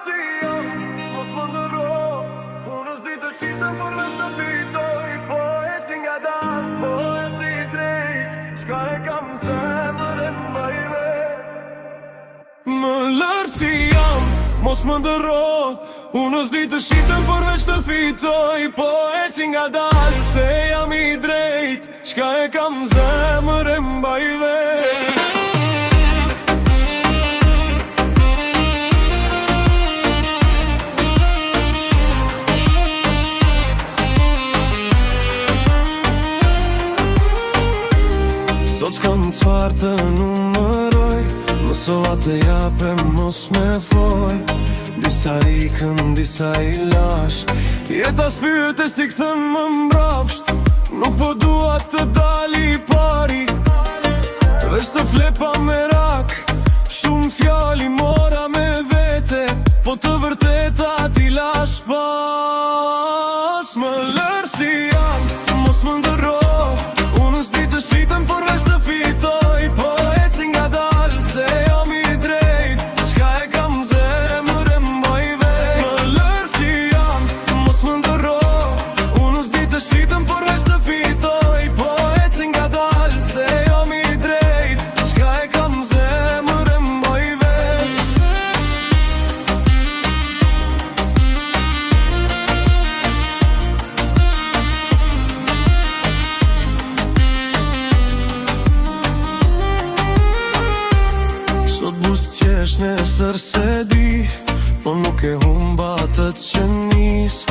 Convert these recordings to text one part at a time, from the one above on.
si jam, mos më ndërro. Unë s'di të shitëm për veç të fitoj. Po eci nga dal, po eci drejt. Shka e kam zemër e mbaj vet. Më lërë si jam, mos më ndërro. Unë s'di të shitëm për veç të fitoj. Po eci nga dal, se jam i drejt. Shka e kam zemër e mbaj vet. Sot s'kam qfar të numëroj, mësova të jape mos me foj. Disa ikën, disa i lash, jeta s'pyet e si këthën më mbrapsht. Nuk po dua të dali pari, veç të flepa me rak. Shumë fjali mora me vete, po të vërteta t'i lash pas. Më lërë si jam, mos më ndërro. Unë s'di të shitëm për veç të fitoj. Po eci nga dal, se jam i drejt. Qka e kam zemër e mbaj vet. Më lërë si jam, mos më ndërro. Unë s'di të shitëm për veç të fitoj. Po eci nga dal, se jam i drejt. Qka e kam zemër e mbaj vet. Sot busqesh nesër se di, po nuk e humba të qenis.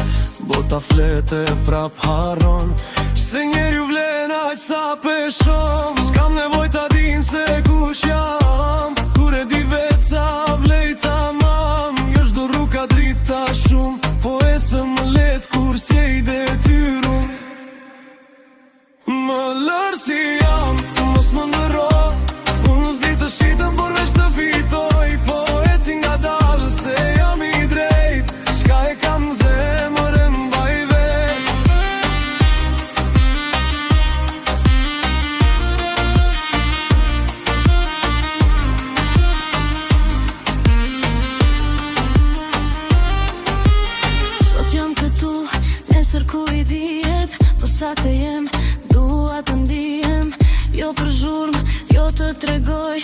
Bota flete prap harron, se njeri u vlen aq sa peshon. S'kam nevoj ta din se kush jam, kur e di vet sa vlej tamam. Jo shdo rruka drita shumë, po ecëm më let kur s'je i detyrun. Më lërë si jam, mos më ndërro. Unë s'di të shitëm por veç të fitoj. Po eci nga dal, se jam i drejt. Qka e kam zemër e mbaj vet. Sot jam këtu, nesër ku i dijet. Po sa të jem, dua të ndihem. Jo për zhurmë, jo të tregoj.